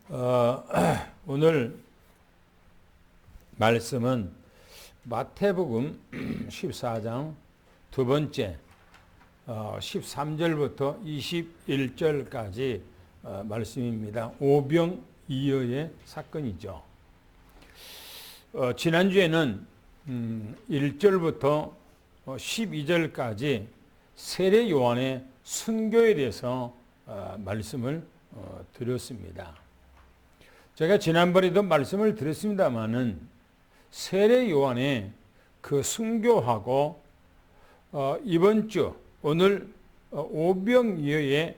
어, 오늘 말씀은 마태복음 14장 두 번째 13절부터 21절까지 말씀입니다. 오병이어의 사건이죠. 지난주에는 1절부터 12절까지 세례 요한의 순교에 대해서 말씀을 드렸습니다. 제가 지난번에도 말씀을 드렸습니다마는 세례 요한의 그 순교하고 이번 주 오늘 오병이어의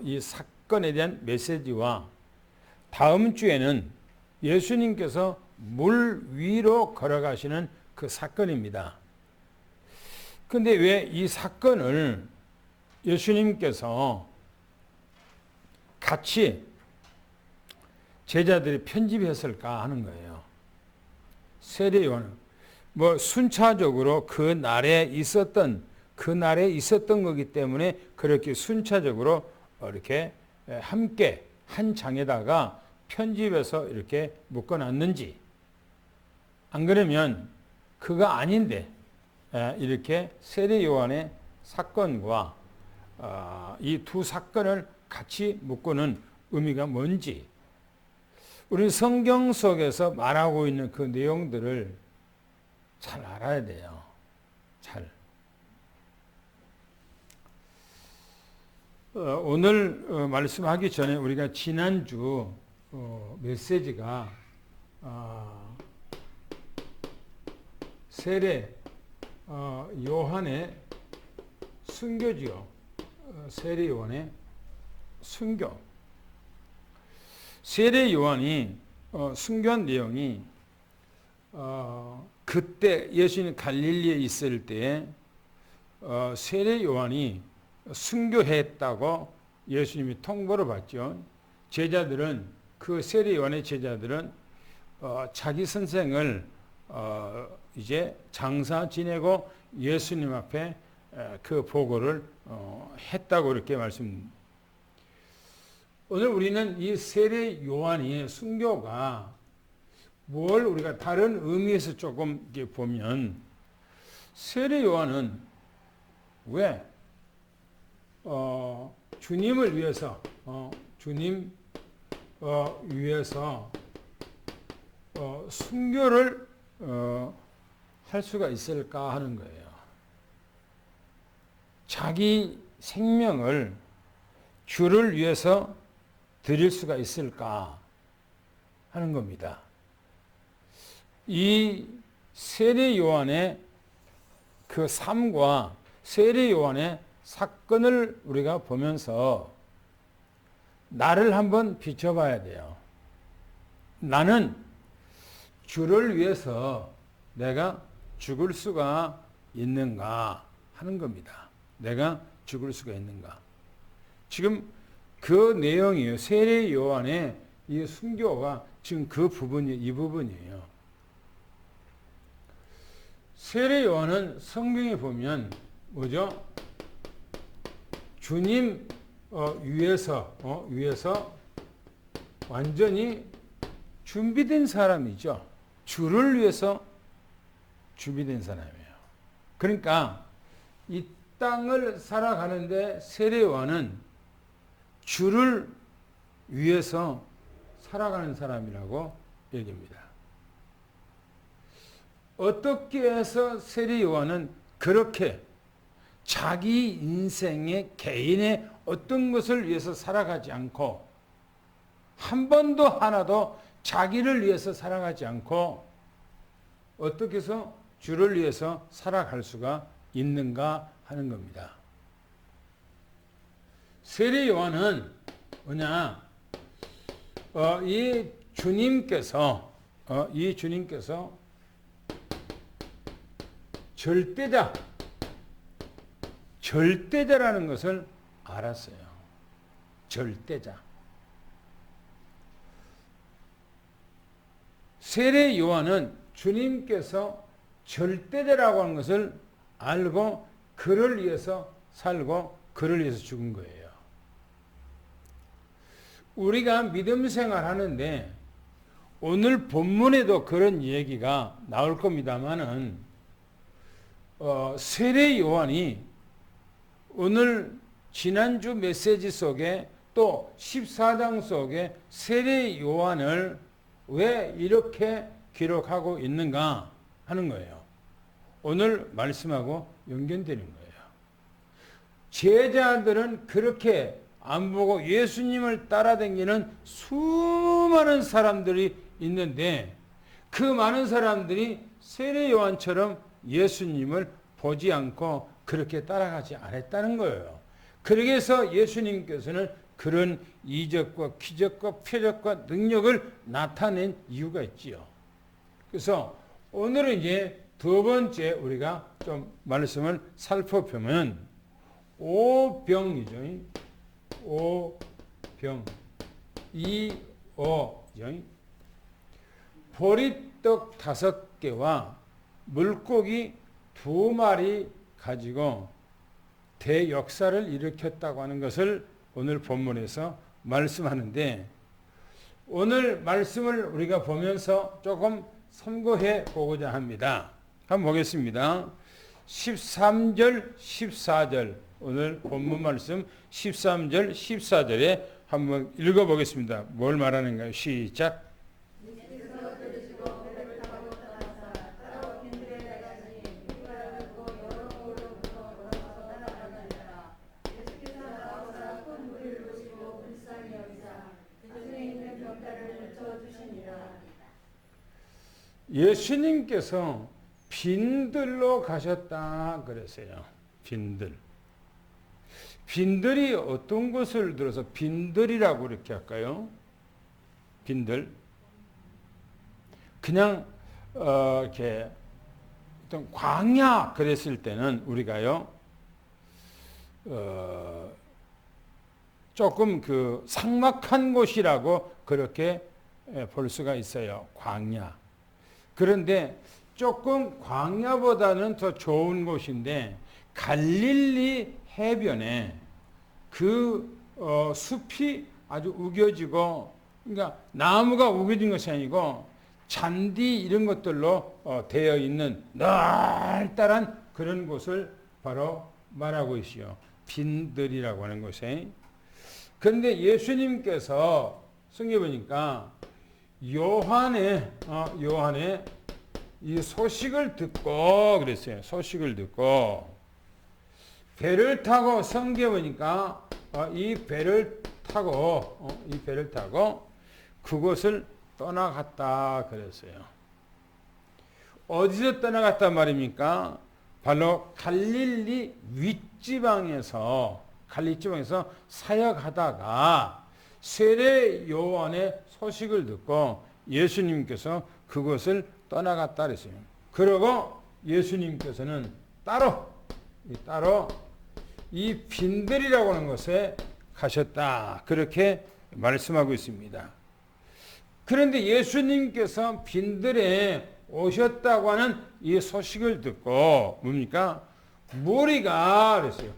이 사건에 대한 메시지와 다음 주에는 예수님께서 물 위로 걸어가시는 그 사건입니다. 그런데 왜 이 사건을 예수님께서 같이 제자들이 편집했을까 하는 거예요. 세례 요한은 순차적으로 그 날에 있었던 거기 때문에 그렇게 순차적으로 이렇게 함께 한 장에다가 편집해서 이렇게 묶어놨는지, 안 그러면 그거 아닌데 이렇게 세례 요한의 사건과 이 두 사건을 같이 묶고는 의미가 뭔지, 우리 성경 속에서 말하고 있는 그 내용들을 잘 알아야 돼요. 잘. 오늘 말씀하기 전에 우리가 지난주 메시지가 세례 요한의 순교지요. 세례 요한의 순교. 세례 요한이 순교한 내용이 그때 예수님 갈릴리에 있을 때 세례 요한이 순교했다고 예수님이 통보를 받죠. 제자들은, 그 세례 요한의 제자들은 자기 선생을 이제 장사 지내고 예수님 앞에 그 보고를 했다고 이렇게 말씀. 오늘 우리는 이 세례 요한의 순교가 뭘 우리가 다른 의미에서 조금 이렇게 보면, 세례 요한은 왜 주님을 위해서 위해서 순교를 할 수가 있을까 하는 거예요. 자기 생명을 주를 위해서 드릴 수가 있을까 하는 겁니다. 이 세례 요한의 그 삶과 세례 요한의 사건을 우리가 보면서 나를 한번 비춰봐야 돼요. 나는 주를 위해서 내가 죽을 수가 있는가 하는 겁니다. 내가 죽을 수가 있는가. 지금 그 내용이에요. 세례 요한의 이 순교가 지금 이 부분이에요. 세례 요한은 성경에 보면 뭐죠? 주님 위해서 완전히 준비된 사람이죠. 주를 위해서 준비된 사람이에요. 그러니까 이 땅을 살아가는데 세례 요한은 주를 위해서 살아가는 사람이라고 얘기합니다. 어떻게 해서 세례 요한은 그렇게 자기 인생의 개인의 어떤 것을 위해서 살아가지 않고, 한 번도 하나도 자기를 위해서 살아가지 않고 어떻게 해서 주를 위해서 살아갈 수가 있는가 하는 겁니다. 세례 요한은 뭐냐? 이 주님께서 절대자라는 것을 알았어요. 절대자. 세례 요한은 주님께서 절대자라고 하는 것을 알고 그를 위해서 살고 그를 위해서 죽은 거예요. 우리가 믿음 생활 하는데 오늘 본문에도 그런 얘기가 나올 겁니다만은 세례 요한이 오늘 지난주 메시지 속에 또 14장 속에 세례 요한을 왜 이렇게 기록하고 있는가 하는 거예요. 오늘 말씀하고 연결되는 거예요. 제자들은 그렇게 안 보고 예수님을 따라다니는 수많은 사람들이 있는데 그 많은 사람들이 세례 요한처럼 예수님을 보지 않고 그렇게 따라가지 않았다는 거예요. 그래서 예수님께서는 그런 이적과 기적과 표적과 능력을 나타낸 이유가 있지요. 그래서 오늘은 이제 두 번째 우리가 좀 말씀을 살펴보면 오병이죠. 오병. 이어죠. 보리떡 5개와 물고기 2마리 가지고 대역사를 일으켰다고 하는 것을 오늘 본문에서 말씀하는데 오늘 말씀을 우리가 보면서 조금 참고해 보고자 합니다. 한번 보겠습니다. 13절, 14절 오늘 본문 말씀 13절, 14절에 한번 읽어보겠습니다. 뭘 말하는가요? 시작. 예수님께서 빈들로 가셨다 그랬어요. 빈들. 빈들이 어떤 것을 들어서 빈들이라고 이렇게 할까요? 빈들. 그냥 이렇게 어떤 광야 그랬을 때는 우리가요. 조금 그 삭막한 곳이라고 그렇게 볼 수가 있어요. 광야. 그런데 조금 광야보다는 더 좋은 곳인데 갈릴리 해변에 그 숲이 아주 우겨지고 그러니까 나무가 우겨진 것이 아니고 잔디 이런 것들로 되어 있는 넓다란 그런 곳을 바로 말하고 있어요. 빈들이라고 하는 곳에. 그런데 예수님께서 성경에 보니까 요한의 이 소식을 듣고 그랬어요. 소식을 듣고 배를 타고 성경에 보니까 이 배를 타고 그곳을 떠나갔다 그랬어요. 어디서 떠나갔단 말입니까? 바로 갈릴리 윗지방에서 사역하다가 세례 요한의 소식을 듣고 예수님께서 그것을 떠나갔다 그랬어요. 그러고 예수님께서는 따로 이 빈들이라고 하는 곳에 가셨다. 그렇게 말씀하고 있습니다. 그런데 예수님께서 빈들에 오셨다고 하는 이 소식을 듣고 뭡니까? 무리가 그랬어요.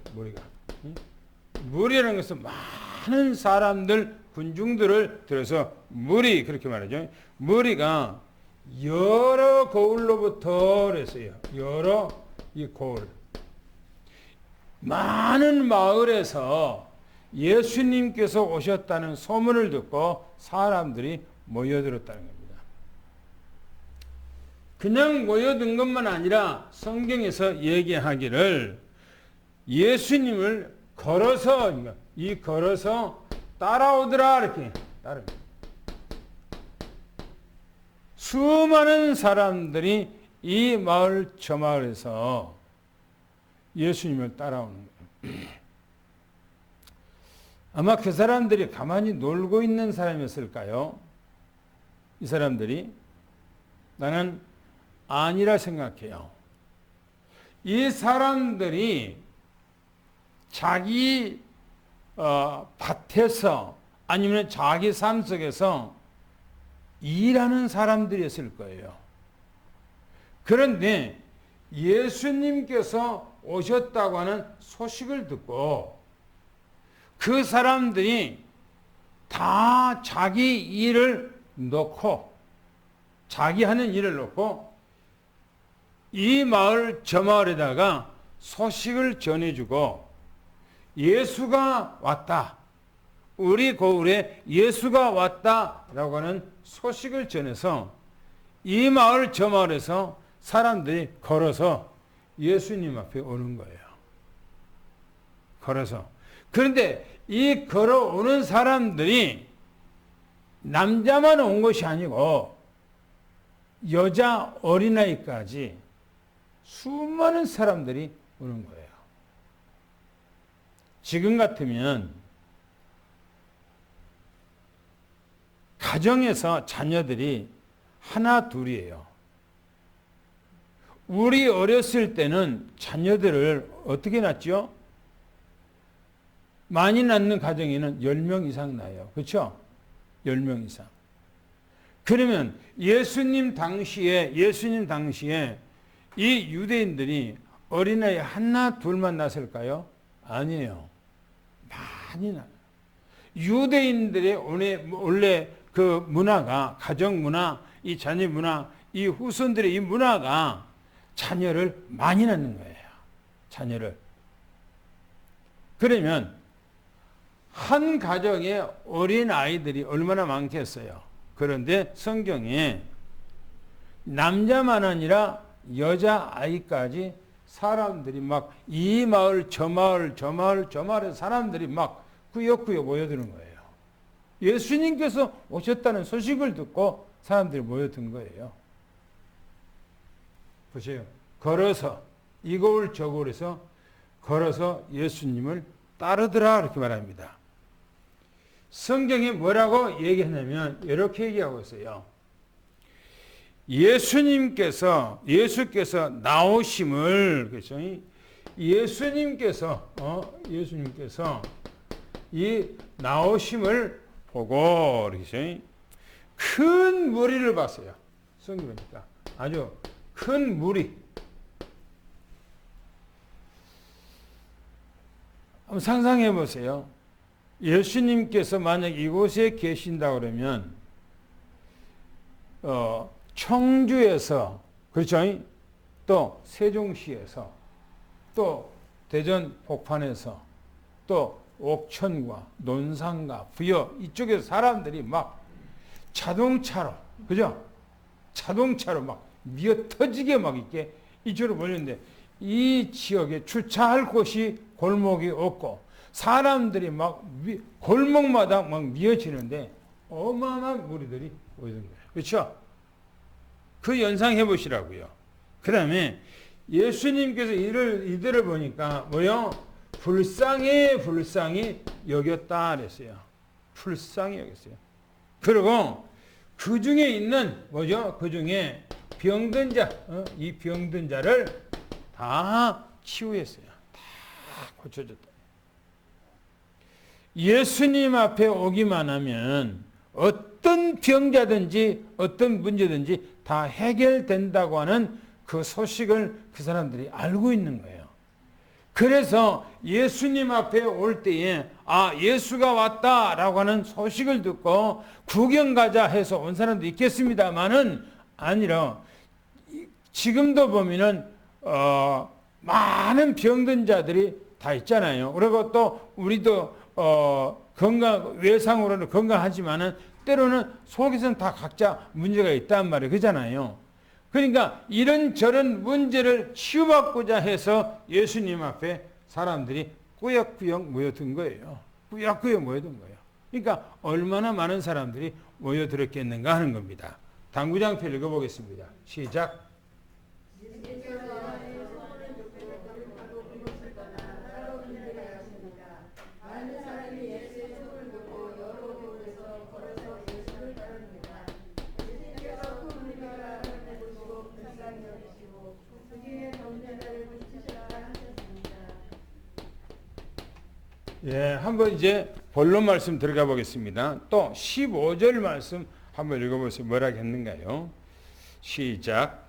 무리라는 것은 많은 사람들, 군중들을 들어서 무리 그렇게 말하죠. 무리가 여러 거울로부터 그랬어요. 여러 이 거울. 많은 마을에서 예수님께서 오셨다는 소문을 듣고 사람들이 모여들었다는 겁니다. 그냥 모여든 것만 아니라 성경에서 얘기하기를 예수님을 걸어서 따라오더라 이렇게 따릅니다. 수많은 사람들이 이 마을 저 마을에서 예수님을 따라오는 거예요. 아마 그 사람들이 가만히 놀고 있는 사람이었을까요? 이 사람들이? 나는 아니라 생각해요. 이 사람들이 자기 밭에서 아니면 자기 삶 속에서 일하는 사람들이었을 거예요. 그런데 예수님께서 오셨다고 하는 소식을 듣고 그 사람들이 다 자기 일을 놓고, 자기 하는 일을 놓고 이 마을 저 마을에다가 소식을 전해주고 예수가 왔다, 우리 고을에 예수가 왔다라고 하는 소식을 전해서 이 마을 저 마을에서 사람들이 걸어서 예수님 앞에 오는 거예요. 걸어서. 그런데 이 걸어오는 사람들이 남자만 온 것이 아니고 여자, 어린아이까지 수많은 사람들이 오는 거예요. 지금 같으면 가정에서 자녀들이 하나, 둘이에요. 우리 어렸을 때는 자녀들을 어떻게 낳죠? 많이 낳는 가정에는 10명 이상 낳아요. 그렇죠? 10명 이상. 그러면 예수님 당시에 이 유대인들이 어린아이 하나, 둘만 낳았을까요? 아니에요. 많이 낳아요. 유대인들의 원래 그 문화가, 가정 문화, 이 자녀 문화, 이 후손들의 이 문화가 자녀를 많이 낳는 거예요. 자녀를. 그러면 한 가정에 어린 아이들이 얼마나 많겠어요. 그런데 성경에 남자만 아니라 여자 아이까지 사람들이 막 이 마을 저 마을 저 마을 저 마을에 사람들이 막 꾸역꾸역 모여드는 거예요. 예수님께서 오셨다는 소식을 듣고 사람들이 모여든 거예요. 보세요. 걸어서 이 고을 저 고을에서 걸어서 예수님을 따르더라 이렇게 말합니다. 성경에 뭐라고 얘기하냐면 이렇게 얘기하고 있어요. 예수께서 나오심을, 그렇죠? 예수님께서 이 나오심을 보고, 그렇죠? 큰 무리를 봤어요. 성경 보니까 아주 큰 무리. 한번 상상해 보세요. 예수님께서 만약 이곳에 계신다 그러면 청주에서, 그렇죠? 또 세종시에서, 또 대전 복판에서, 또 옥천과 논산과 부여 이쪽에서 사람들이 막 자동차로, 그죠? 자동차로 막 미어 터지게 막 이렇게 이쪽으로 몰렸는데 이 지역에 주차할 곳이 골목이 없고 사람들이 막 골목마다 막 미어지는데 어마어마한 무리들이 모이는 거예요. 그렇죠? 그 연상 해보시라고요. 그 다음에 예수님께서 이들을 보니까 뭐요? 불쌍히 여겼다 그랬어요. 불쌍히 여겼어요. 그리고 그 중에 있는 뭐죠? 그 중에 병든 자, 이 병든 자를 다 치유했어요. 다 고쳐줬다. 예수님 앞에 오기만 하면 어떤 병자든지 어떤 문제든지 다 해결된다고 하는 그 소식을 그 사람들이 알고 있는 거예요. 그래서 예수님 앞에 올 때에 예수가 왔다라고 하는 소식을 듣고 구경 가자 해서 온 사람도 있겠습니다만은 아니라 지금도 보면은 많은 병든 자들이 다 있잖아요. 그리고 또 우리도 외상으로는 건강하지만은 때로는 속에서는 다 각자 문제가 있단 말이에요. 그잖아요. 그러니까 이런저런 문제를 치유받고자 해서 예수님 앞에 사람들이 꾸역꾸역 모여든 거예요. 꾸역꾸역 모여든 거예요. 그러니까 얼마나 많은 사람들이 모여들었겠는가 하는 겁니다. 당구장표 읽어보겠습니다. 시작. 예, 한번 이제 본론 말씀 들어가 보겠습니다. 또 15절 말씀 한번 읽어보세요. 뭐라 했는가요? 시작.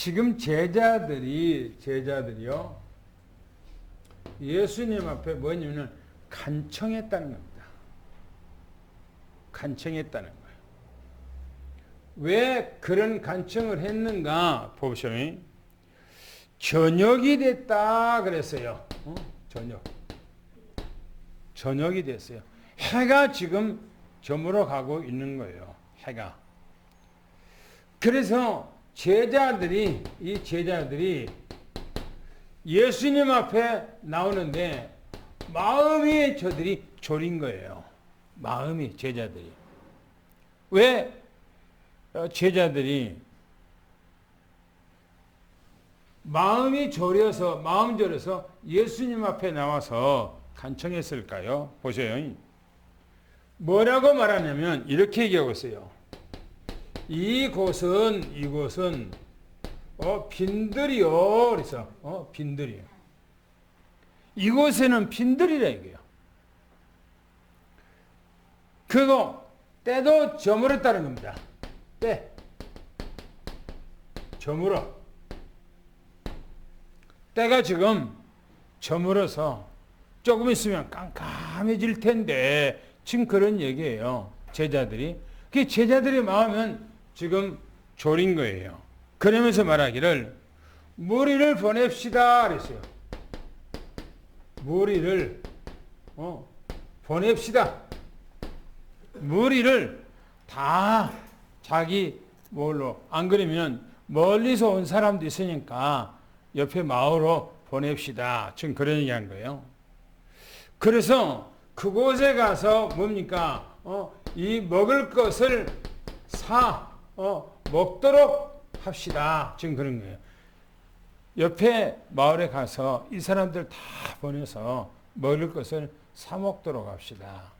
지금 제자들이요. 예수님 앞에 뭐냐면 간청했다는 겁니다. 간청했다는 거예요. 왜 그런 간청을 했는가 보시면 저녁이 됐다 그랬어요. 저녁이 됐어요. 해가 지금 저물어 가고 있는 거예요. 해가. 그래서 이 제자들이 예수님 앞에 나오는데 마음이 저들이 졸인 거예요. 마음이 제자들이. 왜 제자들이 마음 졸여서 예수님 앞에 나와서 간청했을까요? 보세요. 뭐라고 말하냐면 이렇게 얘기하고 있어요. 이곳은 빈들이요. 그래서 빈들이요. 이곳에는 빈들이라 이거예요. 그거 때도 저물었다는 겁니다. 때 저물어. 때가 지금 저물어서 조금 있으면 깜깜해질 텐데 지금 그런 얘기예요. 제자들이. 그 제자들의 마음은 지금 졸인 거예요. 그러면서 말하기를 무리를 보냅시다 그랬어요. 무리를 보냅시다. 무리를 다 자기 뭘로 안 그러면 멀리서 온 사람도 있으니까 옆에 마을로 보냅시다. 지금 그런 얘기한 거예요. 그래서 그곳에 가서 뭡니까? 이 먹을 것을 먹도록 합시다. 지금 그런 거예요. 옆에 마을에 가서 이 사람들 다 보내서 먹을 것을 사 먹도록 합시다.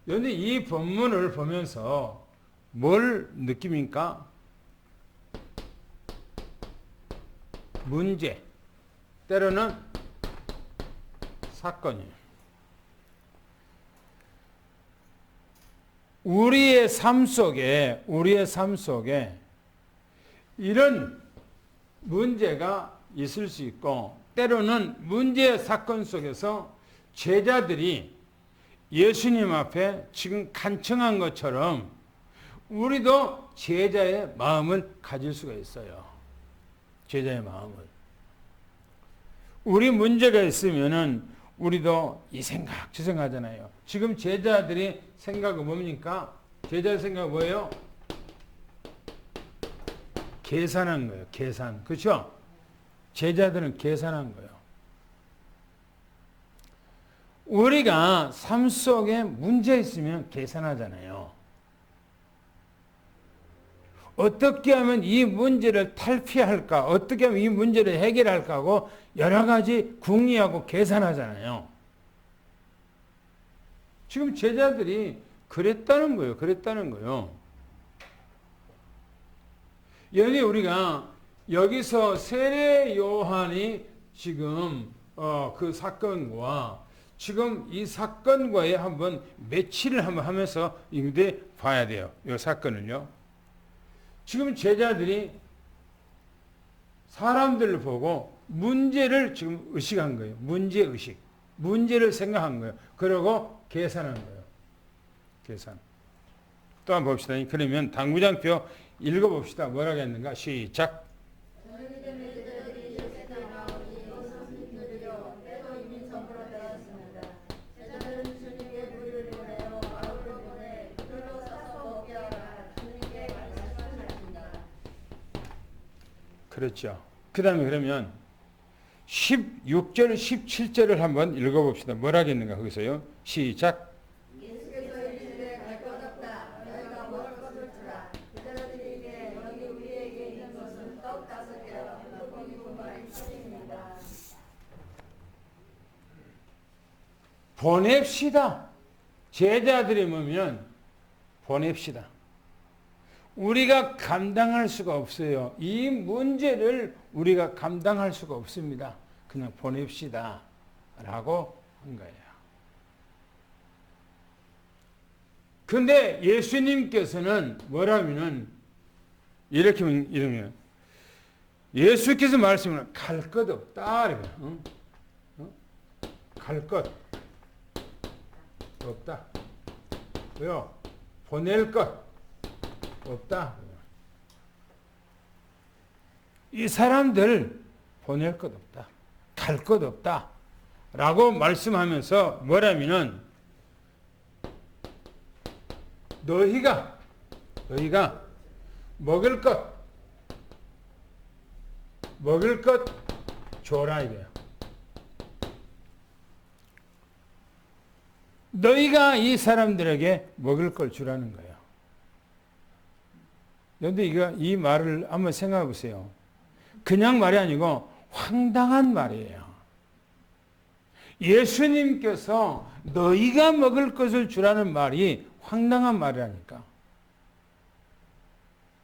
그런데 이 본문을 보면서 뭘 느낍니까? 문제, 때로는 사건이에요. 우리의 삶 속에 이런 문제가 있을 수 있고, 때로는 문제 사건 속에서 제자들이 예수님 앞에 지금 간청한 것처럼 우리도 제자의 마음을 가질 수가 있어요. 제자의 마음을. 우리 문제가 있으면은 우리도 이 생각, 저 생각 하잖아요. 지금 제자들이 생각은 뭡니까? 제자의 생각은 뭐예요? 계산한 거예요. 계산. 그렇죠? 제자들은 계산한 거예요. 우리가 삶 속에 문제 있으면 계산하잖아요. 어떻게 하면 이 문제를 탈피할까? 어떻게 하면 이 문제를 해결할까 하고 여러 가지 궁리하고 계산하잖아요. 지금 제자들이 그랬다는 거예요. 여기 우리가 여기서 세례 요한이 지금 그 사건과 지금 이 사건과의 한번 매치를 한번 하면서 이제 봐야 돼요. 이 사건을요. 지금 제자들이 사람들을 보고 문제를 지금 의식한 거예요. 문제의식. 문제를 생각한 거예요. 그리고 계산한 거예요. 계산. 또 한번 봅시다. 그러면 당구장표 읽어봅시다. 뭐라고 했는가? 시작. 그렇죠. 그 다음에 그러면 16절, 17절을 한번 읽어봅시다. 뭐라고 했는가 거기서요. 시작. 예수께서 이르시되 갈 것 없다. 너희가 먹을 것을 주라. 제자들에게 여기 우리에게 있는 것은 떡 5개와 물고기 2마리뿐입니다. 보냅시다. 제자들이 뭐면 보냅시다. 우리가 감당할 수가 없어요. 이 문제를 우리가 감당할 수가 없습니다. 그냥 보냅시다. 라고 한 거예요. 근데 예수님께서는 뭐라면은 이렇게 이러면 예수께서 말씀을 갈 것 없다. 갈 것 없다. 왜요? 보낼 것 없다. 이 사람들 보낼 것 없다. 갈 것 없다. 라고 말씀하면서 뭐라면은 너희가 먹을 것 줘라 이거야. 너희가 이 사람들에게 먹을 걸 주라는 거예요. 그런데 이 말을 한번 생각해 보세요. 그냥 말이 아니고 황당한 말이에요. 예수님께서 너희가 먹을 것을 주라는 말이 황당한 말이라니까.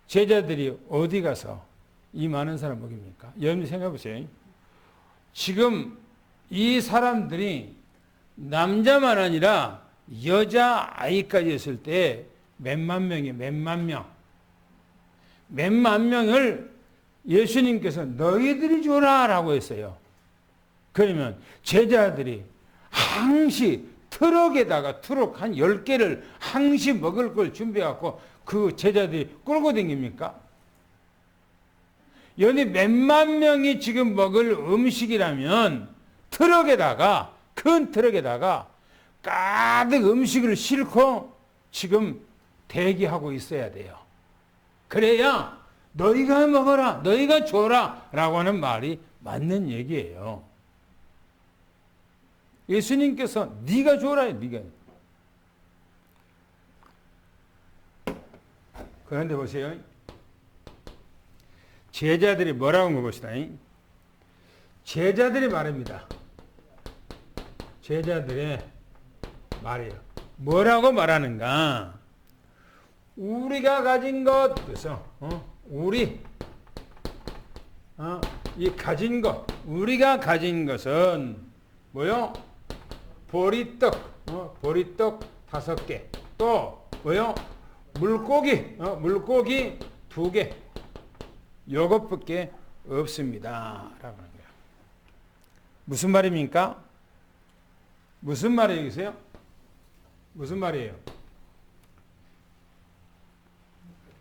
제자들이 어디 가서 이 많은 사람 먹입니까? 여러분 생각해 보세요. 지금 이 사람들이 남자만 아니라 여자 아이까지 했을 때 몇만 명이 몇만 명을 예수님께서 너희들이 줘라 라고 했어요. 그러면 제자들이 항시 트럭 한 10개를 항시 먹을 걸 준비해갖고 그 제자들이 끌고 다닙니까? 여기 몇만 명이 지금 먹을 음식이라면 큰 트럭에다가 가득 음식을 싣고 지금 대기하고 있어야 돼요. 그래야 너희가 먹어라, 너희가 줘라 라고 하는 말이 맞는 얘기예요. 예수님께서 네가 줘라, 네가. 그런데 보세요. 제자들이 뭐라고 한 거 봅시다. 제자들이 말합니다. 제자들의 말이에요. 뭐라고 말하는가? 우리가 가진 것, 그래서 이 가진 것, 우리가 가진 것은 뭐요? 보리떡 5개, 또 뭐요? 물고기 2개, 요것밖에 없습니다. 라고 하는 거예요. 무슨 말입니까? 무슨 말이에요? 무슨 말이에요?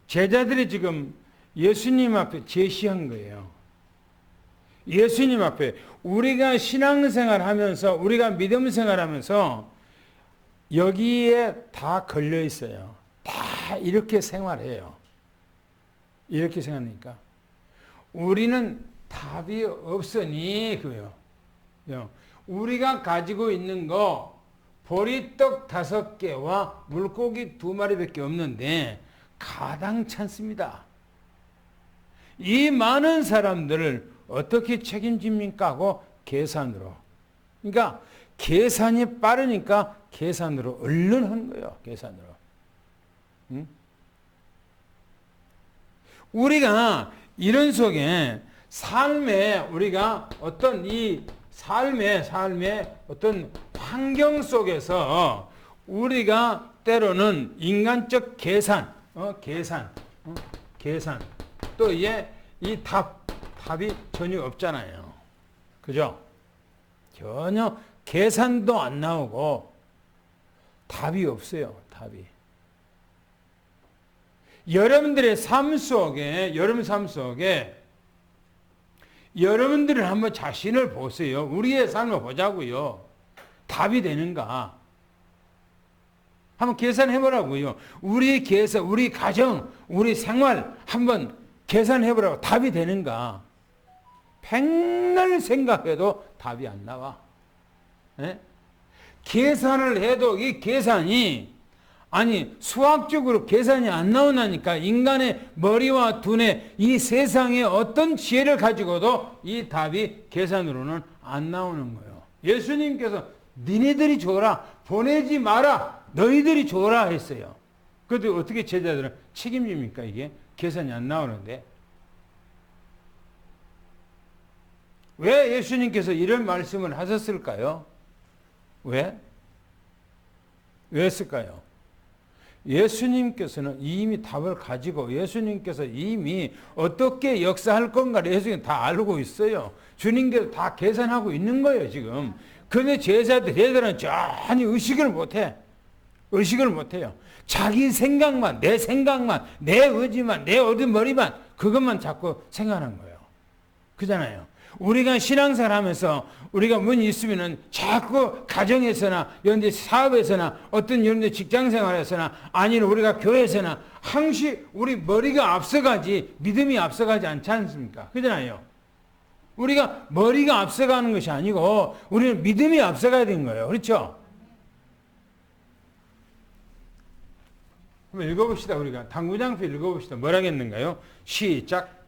제자들이 지금 예수님 앞에 제시한 거예요. 예수님 앞에 우리가 신앙생활 하면서, 우리가 믿음 생활 하면서 여기에 다 걸려 있어요. 다 이렇게 생활해요. 이렇게 생각하니까 우리는 답이 없으니 그요. 우리가 가지고 있는 거 보리떡 5개와 물고기 2마리밖에 없는데 가당찮습니다. 이 많은 사람들을 어떻게 책임집니까? 하고 계산으로. 그러니까 계산이 빠르니까 계산으로 얼른 한 거예요. 계산으로. 응? 우리가 이런 속에 삶에 우리가 어떤 이 삶의 어떤 환경 속에서 우리가 때로는 인간적 계산 또 이 답이 전혀 없잖아요. 그죠? 전혀 계산도 안 나오고 답이 없어요. 답이. 여러분들의 삶 속에 여러분들은 한번 자신을 보세요. 우리의 삶을 보자고요. 답이 되는가? 한번 계산해보라고요. 우리 계산, 우리 가정, 우리 생활 한번 계산해보라고. 답이 되는가? 백날 생각해도 답이 안 나와. 네? 계산을 해도 이 계산이 수학적으로 계산이 안 나오나니까 인간의 머리와 두뇌, 이 세상에 어떤 지혜를 가지고도 이 답이 계산으로는 안 나오는 거예요. 예수님께서 니네들이 줘라, 보내지 마라, 너희들이 줘라 했어요. 그런데 어떻게 제자들은 책임집니까? 이게 계산이 안 나오는데. 왜 예수님께서 이런 말씀을 하셨을까요? 왜 했을까요? 예수님께서는 이미 답을 가지고 예수님께서 이미 어떻게 역사할 건가를 예수님 다 알고 있어요. 주님께서 다 계산하고 있는 거예요, 지금. 그런데 제자들은 전혀 의식을 못해. 의식을 못해요. 자기 생각만, 내 의지만, 내 어린 머리만, 그것만 자꾸 생각하는 거예요. 그잖아요. 우리가 신앙생활 하면서 우리가 문이 있으면은 자꾸 가정에서나 이런 데 사업에서나 어떤 이런 데 직장생활에서나 아니면 우리가 교회에서나 항시 우리 머리가 앞서가지 믿음이 앞서가지 않지 않습니까? 그잖아요. 우리가 머리가 앞서가는 것이 아니고 우리는 믿음이 앞서가야 되는 거예요. 그렇죠? 한번 읽어봅시다. 우리가 당구장표 읽어봅시다. 뭐라겠는가요? 시작.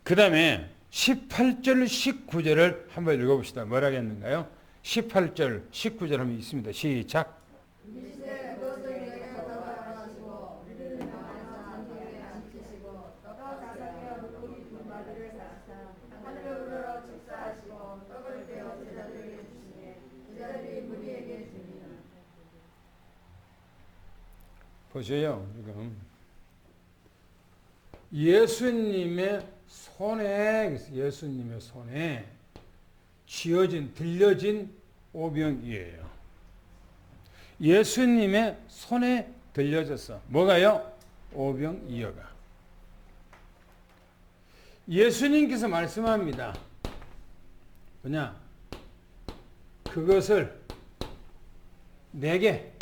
그 다음에 18절, 19절을 한번 읽어봅시다. 뭐라겠는가요? 18절, 19절 하면 있습니다. 시작. 보세요. 지금 예수님의 손에 쥐어진, 들려진 오병이에요. 예수님의 손에 들려졌어. 뭐가요? 오병이어가. 예수님께서 말씀합니다. 뭐냐? 그것을 내게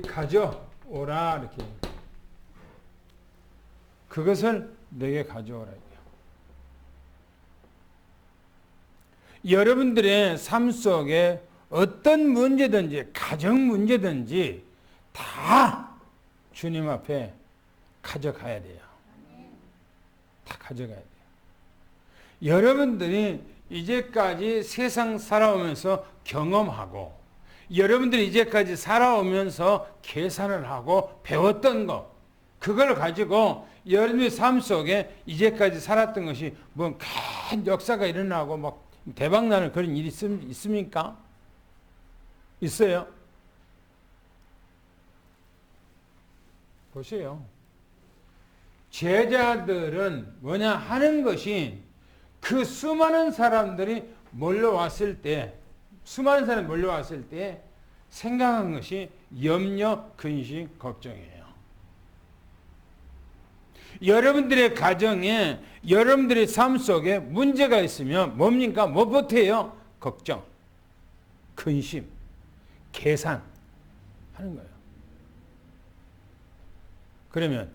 가져오라 이렇게. 그것을 내게 가져오라. 여러분들의 삶 속에 어떤 문제든지 가정 문제든지 다 주님 앞에 가져가야 돼요. 다 가져가야 돼요. 여러분들이 이제까지 세상 살아오면서 경험하고 여러분들이 이제까지 살아오면서 계산을 하고 배웠던 거 그걸 가지고 여러분의 삶 속에 이제까지 살았던 것이 뭐 큰 역사가 일어나고 막 대박나는 그런 일이 있습니까? 있어요. 보세요. 제자들은 뭐냐 하는 것이 그 수많은 사람들이 몰려왔을 때 생각한 것이 염려, 근심, 걱정이에요. 여러분들의 가정에 여러분들의 삶 속에 문제가 있으면 뭡니까? 뭐부터요? 걱정, 근심, 계산 하는 거예요. 그러면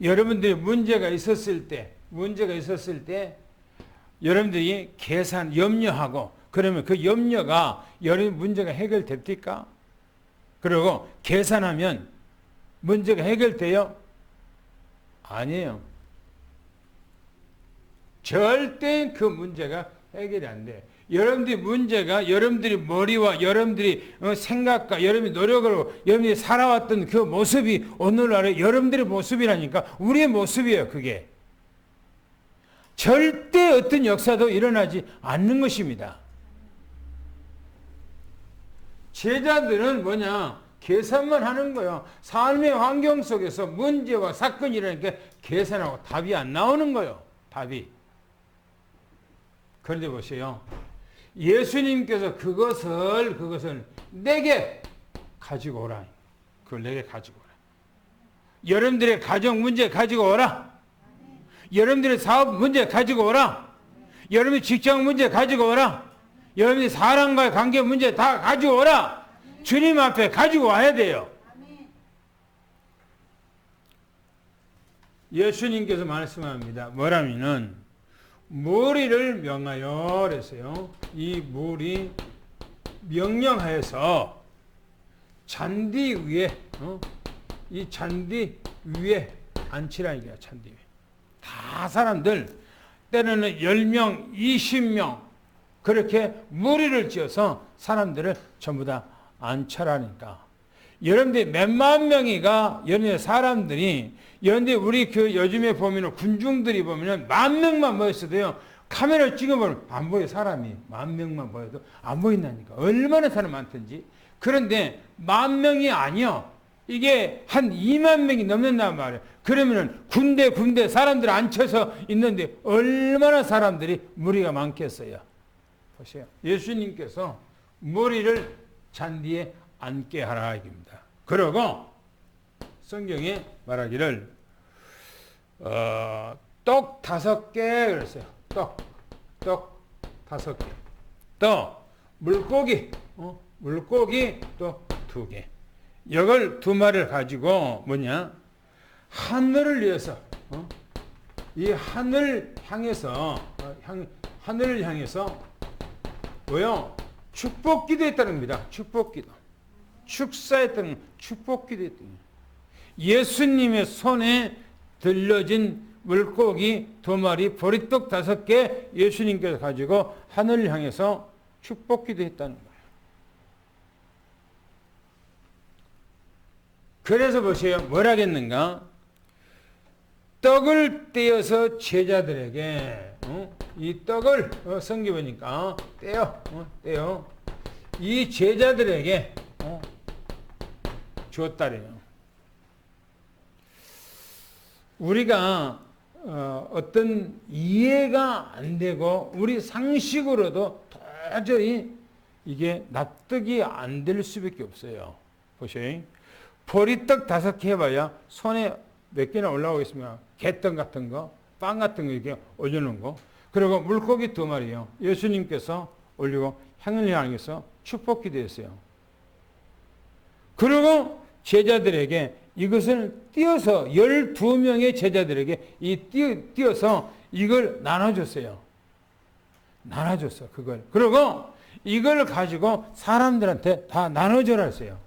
여러분들이 문제가 있었을 때 여러분들이 계산, 염려하고 그러면 그 염려가 여러분 문제가 해결됩니까? 그리고 계산하면 문제가 해결돼요? 아니에요. 절대 그 문제가 해결이 안 돼. 여러분들이 문제가 여러분들이 머리와 여러분들이 생각과 여러분이 노력으로 여러분이 살아왔던 그 모습이 오늘날의 여러분들의 모습이라니까 우리의 모습이에요. 그게. 절대 어떤 역사도 일어나지 않는 것입니다. 제자들은 뭐냐? 계산만 하는 거예요. 삶의 환경 속에서 문제와 사건이 일어나니까 계산하고 답이 안 나오는 거예요. 답이. 그런데 보세요. 예수님께서 그것을 내게 가지고 오라. 그걸 내게 가지고 오라. 여러분들의 가정 문제 가지고 오라. 여러분들의 사업 문제 가지고 오라. 여러분의 직장 문제 가지고 오라. 여러분의 사람과의 관계 문제 다 가지고 오라. 주님 앞에 가지고 와야 돼요. 예수님께서 말씀합니다. 뭐라면은 무리를 명하여 그랬어요. 이 무리 명령하여서 잔디 위에 이 잔디 위에 앉히라 이게 잔디 위에. 다 사람들 때로는 10명, 20명 그렇게 무리를 지어서 사람들을 전부 다 앉혀라니까. 여러분들 몇만 명이가 여러분의 사람들이 여러분들 우리 그 요즘에 보면 군중들이 보면 10,000명만 모였어도요 카메라 찍어보면 안 보여. 사람이 10,000명만 모여도 안 보인다니까. 얼마나 사람 많든지. 그런데 10,000명이 아니요. 이게 한 20,000명이 넘는단 말이에요. 그러면은 군데 사람들 앉혀서 있는데 얼마나 사람들이 무리가 많겠어요. 보세요. 예수님께서 무리를 잔디에 앉게 하라 이깁니다. 그러고 성경에 말하기를 떡 5개 그랬어요. 떡 5개. 또 물고기 또 2개. 이걸 2마리를 가지고 뭐냐? 하늘을 위해서 이 하늘을 향해서 하늘을 향해서 뭐요? 축복기도 했다는 겁니다. 축복기도. 축사했던 축복기도 했던 거예요. 예수님의 손에 들려진 물고기 2마리, 보리떡 5개 예수님께서 가지고 하늘을 향해서 축복기도 했다는 거예요. 그래서 보세요. 뭐라겠는가? 떡을 떼어서 제자들에게 이 떡을 성경 보니까 떼어 이 제자들에게 줬다래요. 우리가 어떤 이해가 안 되고 우리 상식으로도 도저히 이게 납득이 안 될 수밖에 없어요. 보세요. 보리떡 5개 해봐야 손에 몇 개나 올라오겠습니까? 개떡 같은 거, 빵 같은 거 이렇게 올려놓은 거. 그리고 물고기 2마리요. 예수님께서 올리고 향을 향해서 축복기도 했어요. 그리고 제자들에게 이것을 띄어서 12명의 제자들에게 띄어서 이걸 나눠줬어요. 나눠줬어 그걸. 그리고 이걸 가지고 사람들한테 다 나눠줘라 했어요.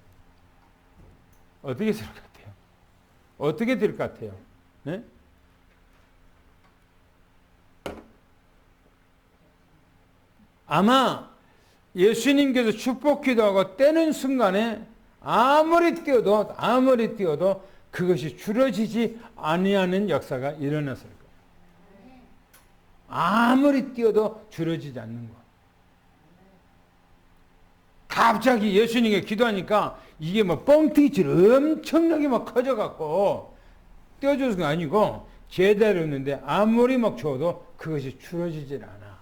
어떻게 될 것 같아요? 어떻게 될 것 같아요? 네? 아마 예수님께서 축복기도 하고 떼는 순간에 아무리 띄어도 그것이 줄어지지 아니하는 역사가 일어났을 거예요. 아무리 띄어도 줄어지지 않는 거. 갑자기 예수님께 기도하니까 이게 뭐 뻥튀기처럼 엄청나게 막 커져갖고 떼어줘서 아니고 제대로 했는데 아무리 막 줘도 그것이 줄어지질 않아.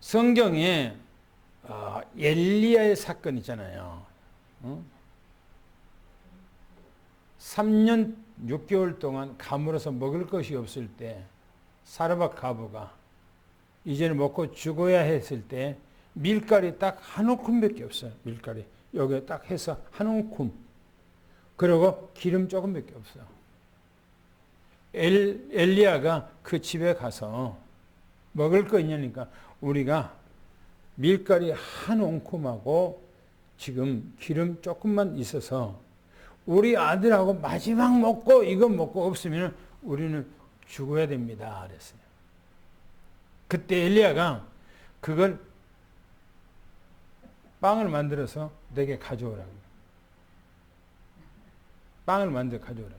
성경에 엘리야의 사건 있잖아요. 3년 6개월 동안 가물어서 먹을 것이 없을 때 사르밧 과부가 이제는 먹고 죽어야 했을 때 밀가리 딱 한 움큼밖에 없어요. 밀가리 여기에 딱 해서 한 움큼. 그리고 기름 조금밖에 없어요. 엘리야가 그 집에 가서 먹을 거 있냐니까 우리가 밀가리 한 움큼하고 지금 기름 조금만 있어서 우리 아들하고 마지막 먹고 이거 먹고 없으면 우리는 죽어야 됩니다. 그랬어요. 그때 엘리야가 그걸 빵을 만들어서 내게 가져오라고. 빵을 만들어 가져오라.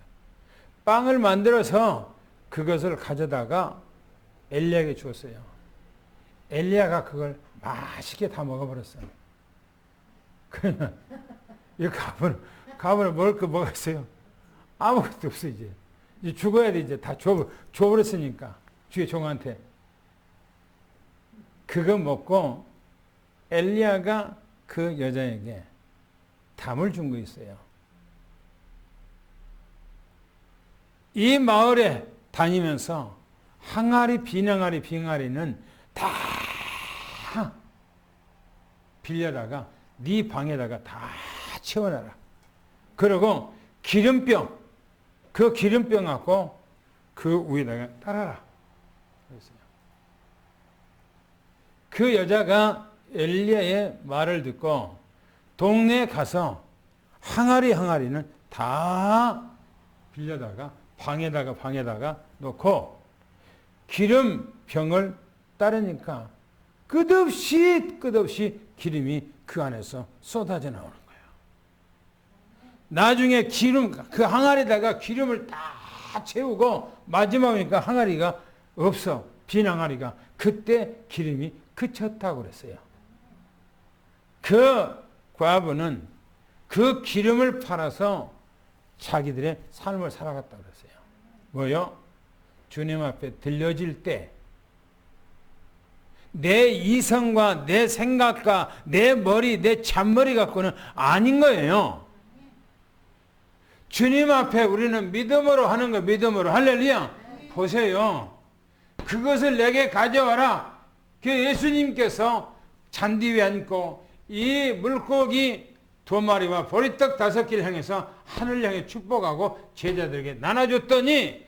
빵을 만들어서 그것을 가져다가 엘리야에게 줬어요. 엘리야가 그걸 맛있게 다 먹어버렸어요. 그러면 이 가문을 먹을 거 뭐가 있어요? 아무것도 없어 이제. 이제 죽어야 돼 이제 다 줘버렸으니까 주의 종한테. 그거 먹고 엘리야가 그 여자에게 담을 준 거 있어요. 이 마을에 다니면서 항아리, 빙하리는 다 빌려다가 네 방에다가 다 채워놔라. 그리고 기름병, 그 기름병 갖고 그 위에다가 따라라. 그랬어요. 그 여자가 엘리야의 말을 듣고 동네에 가서 항아리는 다 다 빌려다가 방에다가 놓고 기름병을 따르니까 끝없이 기름이 그 안에서 쏟아져 나오는 거예요. 나중에 그 항아리에다가 기름을 다 채우고 마지막이니까 항아리가 없어. 빈 항아리가. 그때 기름이 그쳤다고 그랬어요. 그 과부는 그 기름을 팔아서 자기들의 삶을 살아갔다고 그랬어요. 뭐요? 주님 앞에 들려질 때 내 이성과 내 생각과 내 머리, 내 잔머리 갖고는 아닌 거예요. 주님 앞에 우리는 믿음으로 하는 거, 믿음으로. 할렐루야. 보세요. 그것을 내게 가져와라. 그 예수님께서 잔디 위에 앉고 이 물고기 2마리와 보리떡 5개를 향해서 하늘 향해 축복하고 제자들에게 나눠줬더니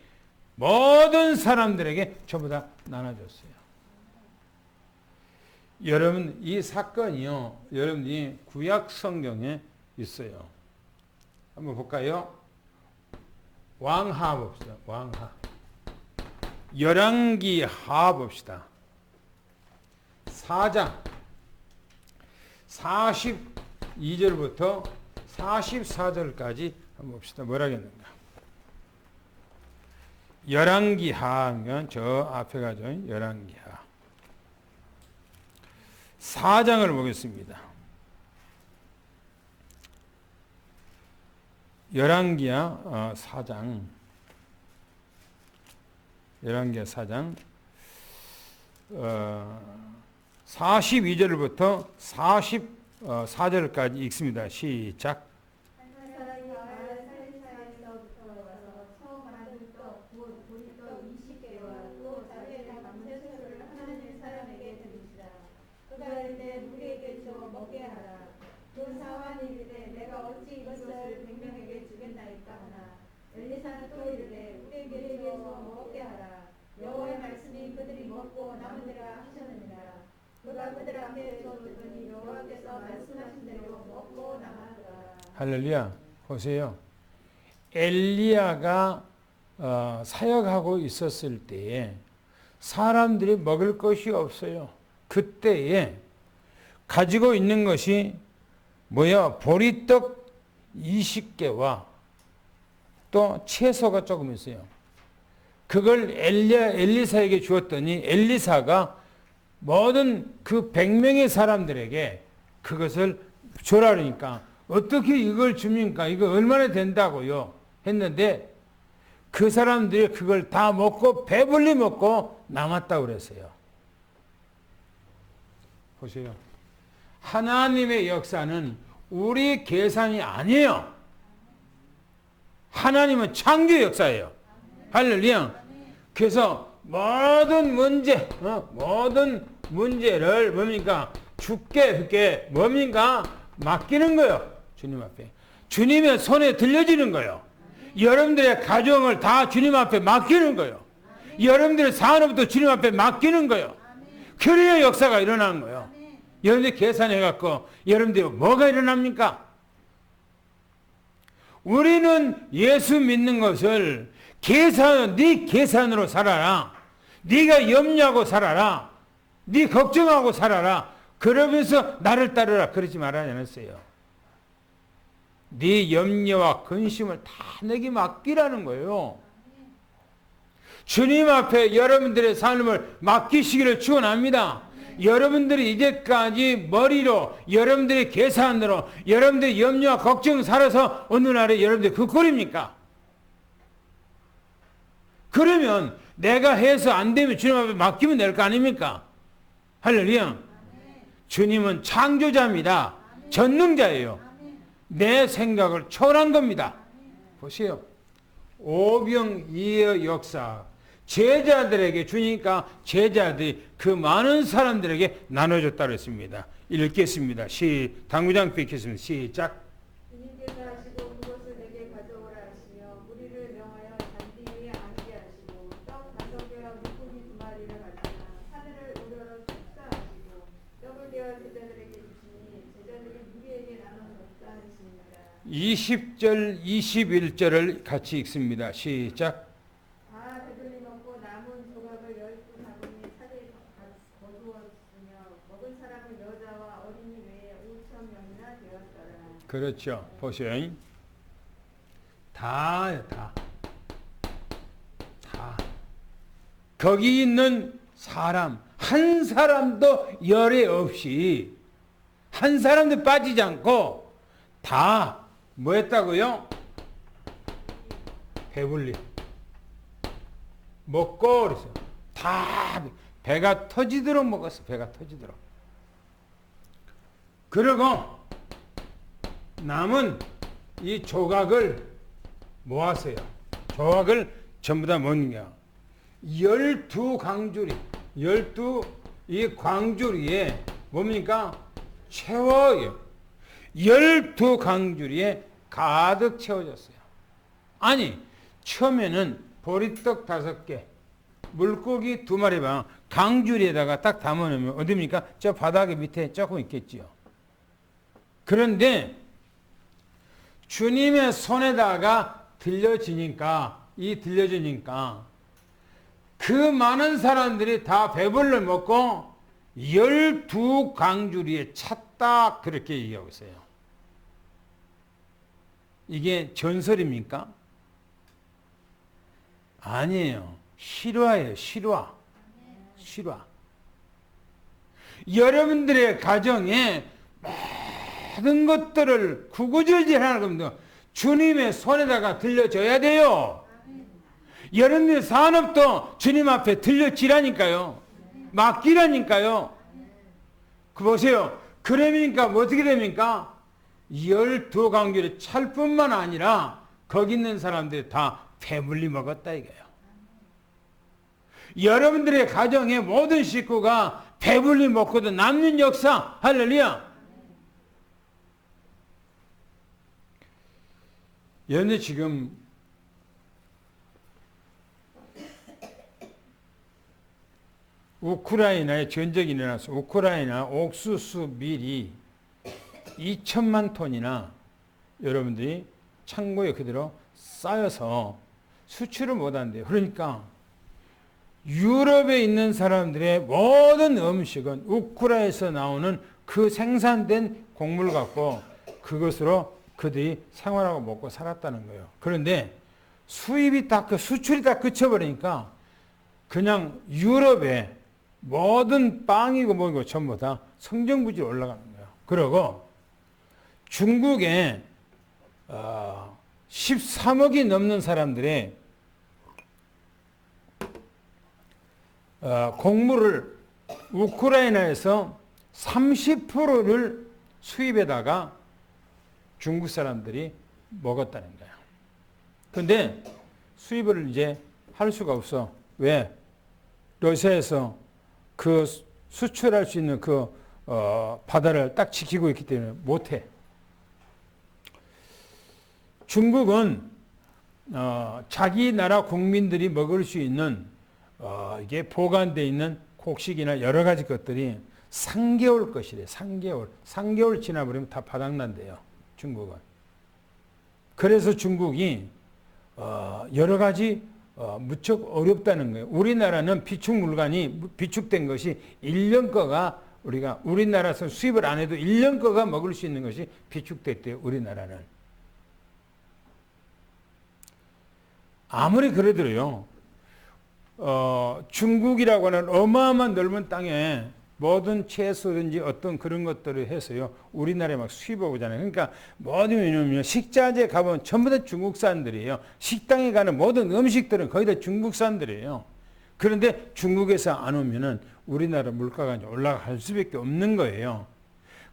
모든 사람들에게 전부 다 나눠줬어요. 여러분, 이 사건이요, 여러분이 구약 성경에 있어요. 한번 볼까요? 왕하 봅시다. 왕하. 열왕기 하 봅시다. 4장 42절부터 44절까지 한번 봅시다. 뭐라겠는가? 열왕기 하면 저 앞에 가죠. 열왕기 하. 4장을 보겠습니다. 열왕기하 4장. 열왕기하 4장 42절부터 44절까지 읽습니다. 시작. 엘리사는 또 이르되 우리에게 주어서 먹게 하라. 여호와의 말씀이 그들이 먹고 남으리라 하셨느니라. 그가 그들 앞에서 듣더니 여호와께서 말씀하신 대로 먹고 남았더라. 할렐루야. 보세요. 엘리야가 사역하고 있었을 때에 사람들이 먹을 것이 없어요. 그때에 가지고 있는 것이 뭐야? 보리떡 20개와 또 채소가 조금 있어요. 그걸 엘리사에게 주었더니 엘리사가 모든 그 100명의 사람들에게 그것을 줘라 그러니까 어떻게 이걸 줍니까? 이거 얼마나 된다고요? 했는데 그 사람들이 그걸 다 먹고 배불리 먹고 남았다고 그랬어요. 보세요. 하나님의 역사는 우리 계산이 아니에요. 하나님은 창조 역사예요. 할렐루야. 그래서 모든 문제를 뭡니까? 주께 뭡니까? 맡기는 거예요. 주님 앞에. 주님의 손에 들려지는 거예요. 여러분들의 가정을 다 주님 앞에 맡기는 거예요. 여러분들의 산업도 주님 앞에 맡기는 거예요. 그래야 역사가 일어나는 거예요. 여러분들이 계산해갖고 여러분들이 뭐가 일어납니까? 우리는 예수 믿는 것을 네 계산으로 살아라. 네가 염려하고 살아라. 네 걱정하고 살아라. 그러면서 나를 따르라. 그러지 말아야 않았어요. 네 염려와 근심을 다 내게 맡기라는 거예요. 주님 앞에 여러분들의 삶을 맡기시기를 축원합니다. 여러분들이 이제까지 머리로 여러분들의 계산으로 여러분들의 염려와 걱정 살아서 어느 날에 여러분들이 그 꼴입니까? 그러면 내가 해서 안 되면 주님 앞에 맡기면 될 거 아닙니까? 할렐루야. 주님은 창조자입니다. 전능자예요. 내 생각을 초월한 겁니다. 보세요. 오병이의 역사. 제자들에게 주니까 제자들이 그 많은 사람들에게 나눠줬다 그랬습니다. 읽겠습니다. 당구장 뵙겠습니다. 시작. 주님께서 하시고 그것을 내게 가져오라 하시며 무리를 명하여 잔디 위에 앉게 하시고 떡 5개와 물고기 2마리를 가져다 하늘을 우러러 축사하시고 떡을 떼어 제자들에게 주시니 제자들이 무리에게 나눠 줬다 하시니라. 20절, 21절을 같이 읽습니다. 시작. 다 배불리 먹고 남은 조각을 12바구니에 차례 거두었으며 먹은 사람은 여자와 어린이 외에 5,000명이나 되었더라. 그렇죠. 보세요. 다요, 다. 다. 거기 있는 사람, 한 사람도 열애 없이, 한 사람도 빠지지 않고, 다, 뭐 했다고요? 배불리. 먹고, 그래서. 다, 배가 터지도록 먹었어, 배가 터지도록. 그리고, 남은 이 조각을 모았어요. 조각을 전부 다 모은 거야. 12광주리, 12이 광주리에 뭡니까? 채워요. 12광주리에 가득 채워졌어요. 아니, 처음에는 보리떡 5개, 물고기 2마리만 광주리에다가 딱 담아놓으면 어디입니까? 저 바닥에 밑에 조금 있겠지요. 그런데 주님의 손에다가 들려지니까 그 많은 사람들이 다 배불러 먹고 12광주리에 찼다, 그렇게 얘기하고 있어요. 이게 전설입니까? 아니에요. 실화예요. 실화. 여러분들의 가정에 모든 것들을 구구절절하는 겁니다. 주님의 손에다가 들려줘야 돼요. 여러분들 산업도 주님 앞에 들려지라니까요. 맡기라니까요. 그 보세요. 그러니까 뭐 어떻게 됩니까? 12광주리 찰 뿐만 아니라 거기 있는 사람들이 다 배불리 먹었다 이거예요. 여러분들의 가정의 모든 식구가 배불리 먹고도 남는 역사. 할렐루야. 여러분들 지금 우크라이나에 전쟁이 일어나서 우크라이나 옥수수 밀이 2천만 톤이나 여러분들이 창고에 그대로 쌓여서 수출을 못한대요. 그러니까 유럽에 있는 사람들의 모든 음식은 우크라이나에서 나오는 그 생산된 곡물 갖고 그것으로 그들이 생활하고 먹고 살았다는 거예요. 그런데 수입이 다, 수출이 다 그쳐버리니까 그냥 유럽에 모든 빵이고 뭐고 전부 다 성전구지로 올라가는 거예요. 그리고 중국에 13억이 넘는 사람들의 곡물을 우크라이나에서 30%를 수입에다가 중국 사람들이 먹었다는 거예요. 그런데 수입을 이제 할 수가 없어. 왜? 러시아에서 그 수출할 수 있는 그 바다를 딱 지키고 있기 때문에 못해. 중국은 자기 나라 국민들이 먹을 수 있는 이게 보관되어 있는 곡식이나 여러 가지 것들이 3개월 것이래. 3개월 지나버리면 다 바닥난대요. 중국은. 그래서 중국이 여러 가지 무척 어렵다는 거예요. 우리나라는 비축 물건이 비축된 것이 1년 거가 우리나라에서 수입을 안 해도 1년 거가 먹을 수 있는 것이 비축됐대요. 우리나라는. 아무리 그래도요. 중국이라고 하는 어마어마한 넓은 땅에 모든 채소든지 어떤 그런 것들을 해서요. 우리나라에 막 수입하고잖아요. 그러니까 모든 왜냐면 식자재 가보면 전부 다 중국산들이에요. 식당에 가는 모든 음식들은 거의 다 중국산들이에요. 그런데 중국에서 안 오면은 우리나라 물가가 이제 올라갈 수밖에 없는 거예요.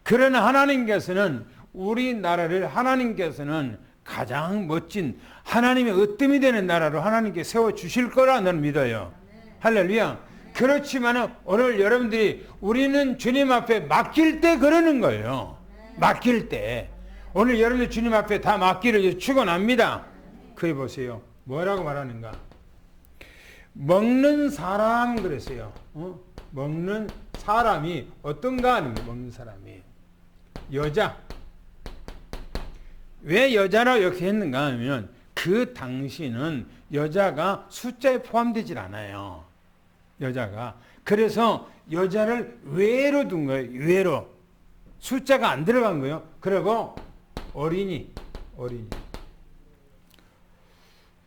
그러나 하나님께서는 우리나라를 하나님께서는 가장 멋진 하나님의 으뜸이 되는 나라로 하나님께 세워주실 거라 나는 믿어요. 할렐루야. 그렇지만은 오늘 여러분들이 우리는 주님 앞에 맡길 때 그러는 거예요. 맡길 때. 오늘 여러분들 주님 앞에 다 맡기를 축원합니다. 거기 보세요. 뭐라고 말하는가? 먹는 사람 그랬어요. 먹는 사람이 어떤가 하는 거예요. 먹는 사람이. 여자. 왜 여자라고 이렇게 했는가 하면 그 당시는 여자가 숫자에 포함되질 않아요. 여자가. 그래서 여자를 외로 둔 거예요. 외로. 숫자가 안 들어간 거예요. 그리고 어린이.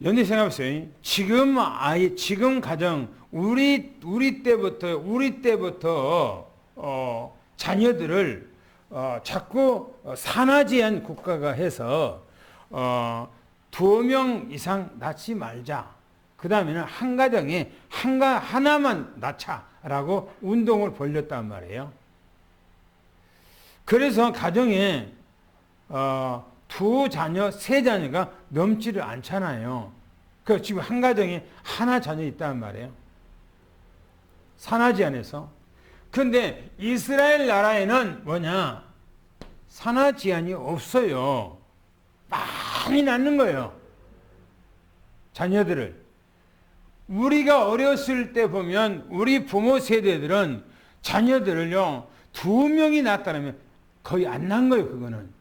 연대 생각해보세요. 지금 가정, 우리 때부터 자녀들을 자꾸 산하제한 국가가 해서 2명 이상 낳지 말자. 그 다음에는 한 가정에 하나만 낳자라고 운동을 벌였단 말이에요. 그래서 가정에 2자녀, 3자녀가 넘지를 않잖아요. 그 지금 한 가정에 하나 자녀 있단 말이에요. 산하제한에서. 근데 이스라엘 나라에는 뭐냐? 산하제한이 없어요. 많이 낳는 거예요. 자녀들을. 우리가 어렸을 때 보면 우리 부모 세대들은 자녀들을요, 2명이 낳았다면 거의 안 낳은 거예요, 그거는.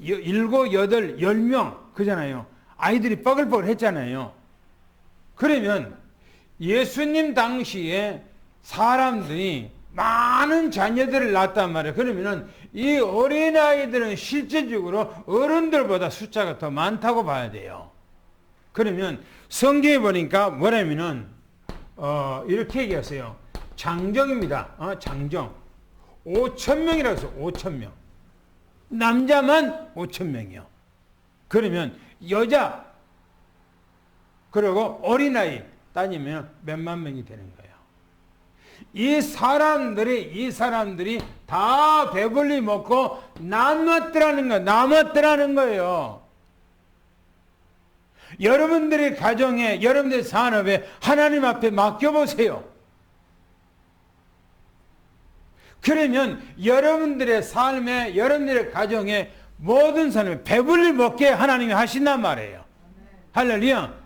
7, 8, 10명, 그잖아요. 아이들이 뻐글뻐글 했잖아요. 그러면 예수님 당시에 사람들이 많은 자녀들을 낳았단 말이에요. 그러면은 이 어린아이들은 실제적으로 어른들보다 숫자가 더 많다고 봐야 돼요. 그러면 성경에 보니까 뭐냐면은 이렇게 얘기하세요. 장정입니다. 장정. 5,000명이라고 해서 5,000명. 남자만 5,000명이요. 그러면 여자 그리고 어린아이 따지면 몇만 명이 되는 거예요. 이 사람들이 다 배불리 먹고 남았더라는 거예요. 여러분들의 가정에, 여러분들의 산업에 하나님 앞에 맡겨보세요. 그러면 여러분들의 삶에, 여러분들의 가정에 모든 사람이 배불리 먹게 하나님이 하신단 말이에요. 할렐루야.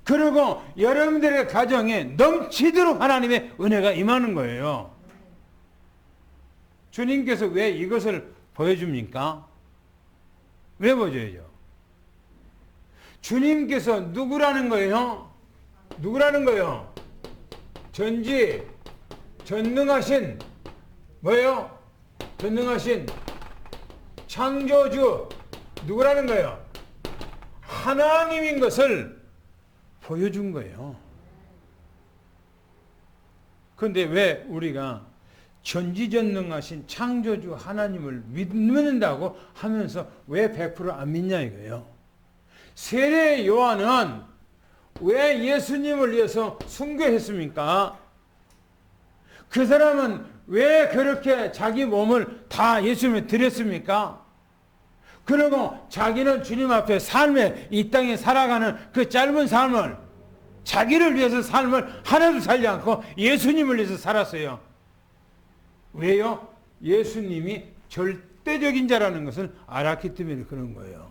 그리고 여러분들의 가정에 넘치도록 하나님의 은혜가 임하는 거예요. 주님께서 왜 이것을 보여줍니까? 왜 보여줘야죠? 주님께서 누구라는 거예요? 누구라는 거예요? 전능하신 뭐예요? 전능하신 창조주 누구라는 거예요? 하나님인 것을 보여준 거예요. 그런데 왜 우리가 전지전능하신 창조주 하나님을 믿는다고 하면서 왜 100% 안 믿냐 이거예요. 세례 요한은 왜 예수님을 위해서 순교했습니까? 그 사람은 왜 그렇게 자기 몸을 다 예수님에 드렸습니까? 그리고 자기는 주님 앞에 삶에 이 땅에 살아가는 그 짧은 삶을 자기를 위해서 삶을 하나도 살지 않고 예수님을 위해서 살았어요. 왜요? 예수님이 절대적인 자라는 것을 알았기 때문에 그런 거예요.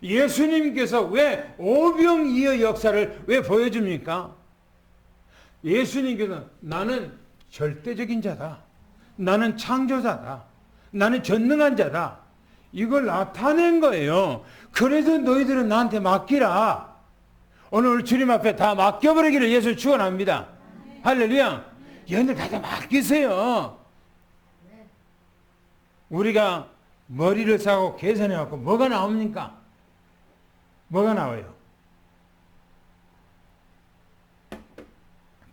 예수님께서 왜 오병이어 역사를 왜 보여줍니까? 예수님께서 나는 절대적인 자다. 나는 창조자다. 나는 전능한 자다. 이걸 나타낸 거예요. 그래서 너희들은 나한테 맡기라. 오늘 주님 앞에 다 맡겨버리기를 예수 축원합니다. 할렐루야. 얘네들 다 맡기세요. 우리가 머리를 싸고 계산해갖고 뭐가 나옵니까? 뭐가 나와요?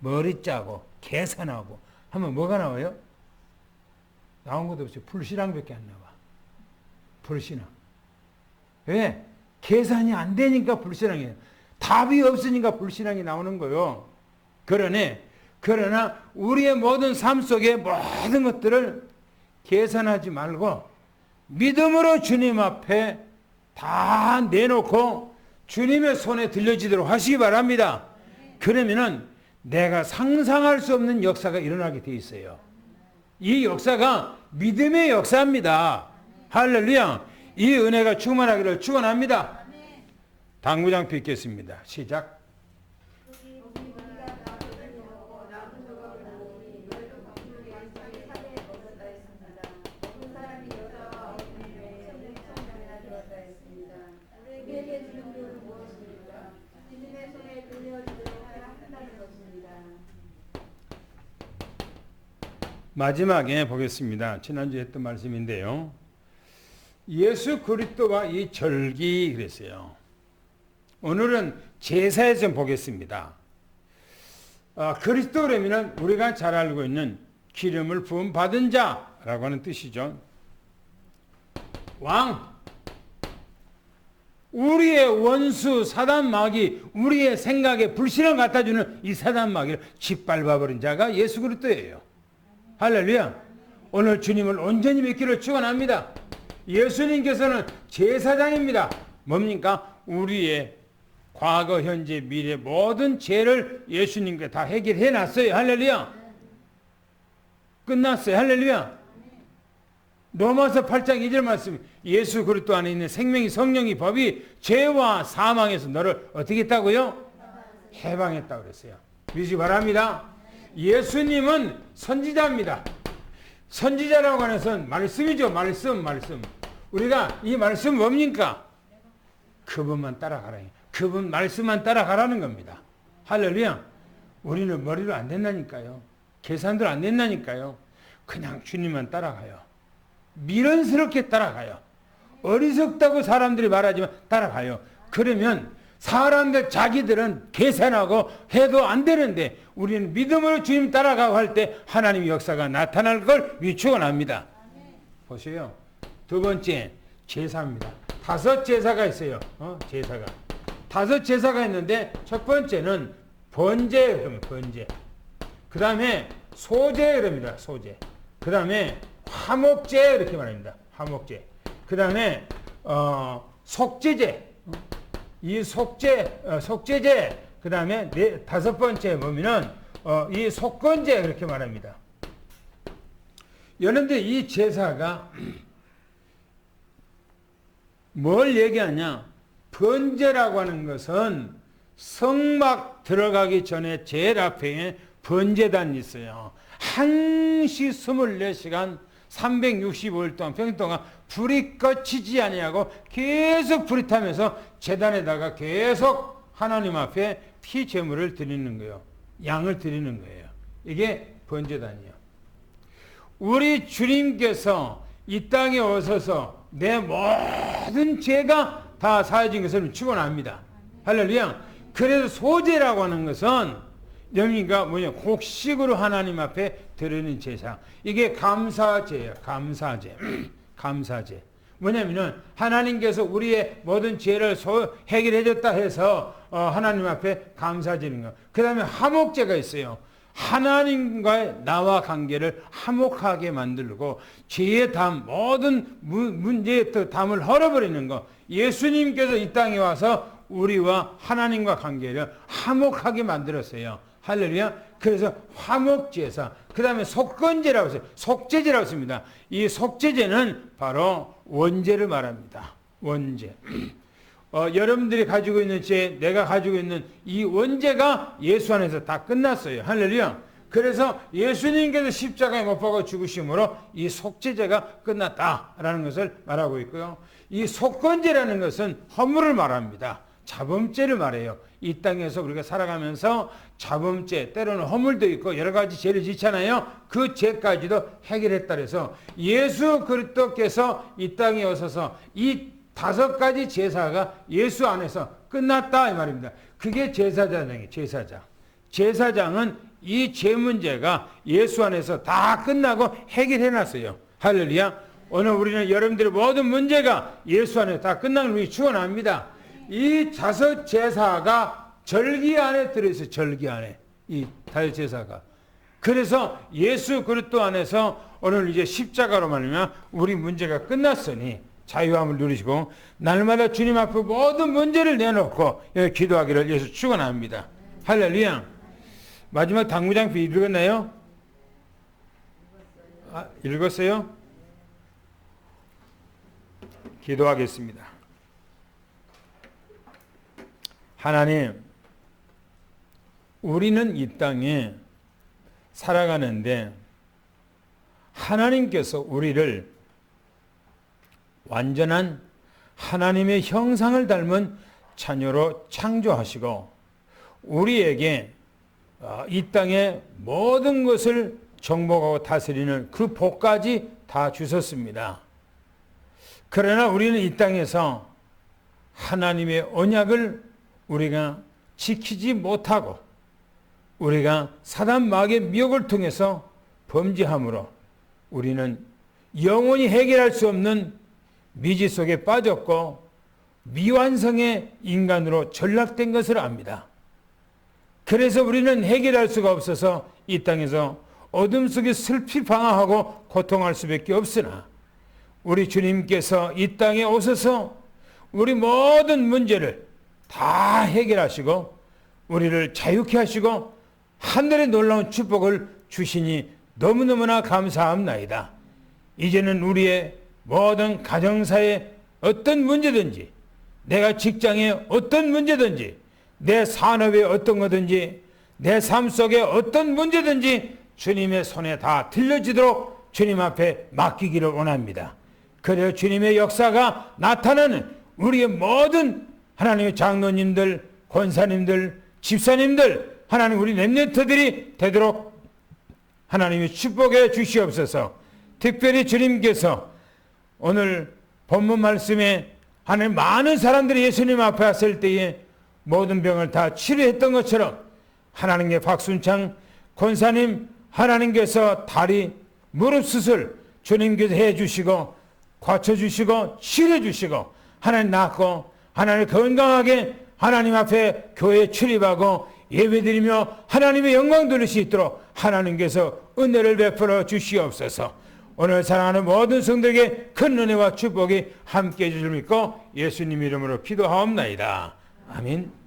머리 짜고 계산하고 하면 뭐가 나와요? 나온 것도 없이 불신앙밖에 안 나와. 불신앙. 왜? 계산이 안 되니까 불신앙이에요. 답이 없으니까 불신앙이 나오는 거예요. 그러나 우리의 모든 삶 속에 모든 것들을 계산하지 말고 믿음으로 주님 앞에 다 내놓고 주님의 손에 들려지도록 하시기 바랍니다. 그러면은 내가 상상할 수 없는 역사가 일어나게 돼 있어요. 이 역사가 믿음의 역사입니다. 할렐루야. 이 은혜가 충만하기를 축원합니다. 당구장 뵙겠습니다. 시작. 마지막에 보겠습니다. 지난주에 했던 말씀인데요. 예수 그리스도와 이 절기 그랬어요. 오늘은 제사에 좀 보겠습니다. 그리스도 그러면 우리가 잘 알고 있는 기름을 부음 받은 자라고 하는 뜻이죠. 왕, 우리의 원수 사단 마귀, 우리의 생각에 불신을 갖다 주는 이 사단 마귀를 짓밟아 버린 자가 예수 그리스도예요. 할렐루야. 오늘 주님을 온전히 믿기를 축원합니다. 예수님께서는 제사장입니다. 뭡니까? 우리의 과거, 현재, 미래 모든 죄를 예수님께 다 해결해 놨어요. 할렐루야. 끝났어요. 할렐루야. 로마서 8장 2절 말씀, 예수 그리스도 안에 있는 생명이 성령이 법이 죄와 사망에서 너를 어떻게 했다고요? 해방했다고 그랬어요. 믿으시기 바랍니다. 예수님은 선지자입니다. 선지자라고 하는 것은 말씀이죠. 말씀. 우리가 이 말씀 뭡니까? 그분만 따라가라. 그분 말씀만 따라가라는 겁니다. 할렐루야. 우리는 머리로 안 된다니까요. 계산들 안 된다니까요. 그냥 주님만 따라가요. 미련스럽게 따라가요. 어리석다고 사람들이 말하지만 따라가요. 그러면 사람들 자기들은 계산하고 해도 안 되는데 우리는 믿음으로 주님 따라가고 할 때 하나님의 역사가 나타날 걸 축원합니다. 보세요. 두 번째 제사입니다. 5 제사가 있어요. 제사가 5 제사가 있는데 첫 번째는 번제 그러면 번제. 그 다음에 소제 그럽니다. 소제. 그 다음에 화목제 이렇게 말합니다. 화목제. 그 다음에 속죄제. 이 속죄제. 그 다음에 5번째 보면은 이 속건제 그렇게 말합니다. 여러분들 이 제사가 뭘 얘기하냐? 번제라고 하는 것은 성막 들어가기 전에 제일 앞에 번제단이 있어요. 한시 24시간 365일 동안 평일 동안 불이 꺼지지 아니하고 계속 불이 타면서 제단에다가 계속 하나님 앞에 피 제물을 드리는 거예요. 양을 드리는 거예요. 이게 번제단이에요. 우리 주님께서 이 땅에 오셔서 내 모든 죄가 다 사해진 것을 축원합니다. 할렐루야. 그래서 소제라고 하는 것은 여기가 뭐냐? 곡식으로 하나님 앞에 드리는 제사. 이게 감사제예요. 감사제. 감사제. 뭐냐면은 하나님께서 우리의 모든 죄를 해결해 줬다 해서 하나님 앞에 감사드리는 거. 그 다음에 화목제가 있어요. 하나님과의 나와 관계를 화목하게 만들고 죄의 담, 모든 문제의 담을 헐어버리는 거. 예수님께서 이 땅에 와서 우리와 하나님과 관계를 화목하게 만들었어요. 할렐루야. 그래서 화목제사, 그 다음에 속건제라고 했어요. 속죄제라고 했습니다. 이 속죄제는 바로 원죄를 말합니다. 원죄. 여러분들이 가지고 있는 죄, 내가 가지고 있는 이 원죄가 예수 안에서 다 끝났어요. 할렐루야. 그래서 예수님께서 십자가에 못 박아 죽으심으로 이 속죄제가 끝났다라는 것을 말하고 있고요. 이 속건제라는 것은 허물을 말합니다. 자범죄를 말해요. 이 땅에서 우리가 살아가면서 자범죄, 때로는 허물도 있고 여러 가지 죄를 짓잖아요. 그 죄까지도 해결했다 그래서 예수 그리스도께서 이 땅에 오셔서 이 5가지 제사가 예수 안에서 끝났다 이 말입니다. 그게 제사장이에요. 제사장. 제사장은 이 죄 문제가 예수 안에서 다 끝나고 해결해 놨어요. 할렐루야. 오늘 우리는 여러분들의 모든 문제가 예수 안에 다 끝나는 우리 축원합니다. 이 5 제사가 절기 안에 들어있어요. 절기 안에. 이 5 제사가. 그래서 예수 그리스도 안에서 오늘 이제 십자가로 말하면 우리 문제가 끝났으니 자유함을 누리시고 날마다 주님 앞에 모든 문제를 내놓고 기도하기를 예수 축원합니다. 할렐루야. 마지막 당구장표 읽었나요? 읽었어요? 기도하겠습니다. 하나님, 우리는 이 땅에 살아가는데 하나님께서 우리를 완전한 하나님의 형상을 닮은 자녀로 창조하시고 우리에게 이 땅의 모든 것을 정복하고 다스리는 그 복까지 다 주셨습니다. 그러나 우리는 이 땅에서 하나님의 언약을 우리가 지키지 못하고 우리가 사단 마귀의 미혹을 통해서 범죄함으로 우리는 영원히 해결할 수 없는 미지 속에 빠졌고 미완성의 인간으로 전락된 것을 압니다. 그래서 우리는 해결할 수가 없어서 이 땅에서 어둠 속에 슬피 방황하고 고통할 수밖에 없으나 우리 주님께서 이 땅에 오셔서 우리 모든 문제를 다 해결하시고 우리를 자유케 하시고 하늘의 놀라운 축복을 주시니 너무너무나 감사합나이다. 이제는 우리의 모든 가정사의 어떤 문제든지 내가 직장에 어떤 문제든지 내 산업에 어떤 거든지 내 삶 속에 어떤 문제든지 주님의 손에 다 들려지도록 주님 앞에 맡기기를 원합니다. 그래야 주님의 역사가 나타나는 우리의 모든 하나님의 장로님들, 권사님들, 집사님들, 하나님 우리 렘넌트들이 되도록 하나님의 축복해 주시옵소서. 특별히 주님께서 오늘 본문 말씀에 하나님 많은 사람들이 예수님 앞에 왔을 때에 모든 병을 다 치료했던 것처럼 하나님의 박순창 권사님 하나님께서 다리 무릎 수술 주님께서 해주시고 고쳐주시고 치료해주시고 하나님 낫고 하나님 건강하게 하나님 앞에 교회에 출입하고 예배드리며 하나님의 영광 돌릴 수 있도록 하나님께서 은혜를 베풀어 주시옵소서. 오늘 사랑하는 모든 성도에게 큰 은혜와 축복이 함께해 주실 믿고 예수님 이름으로 기도하옵나이다. 아멘.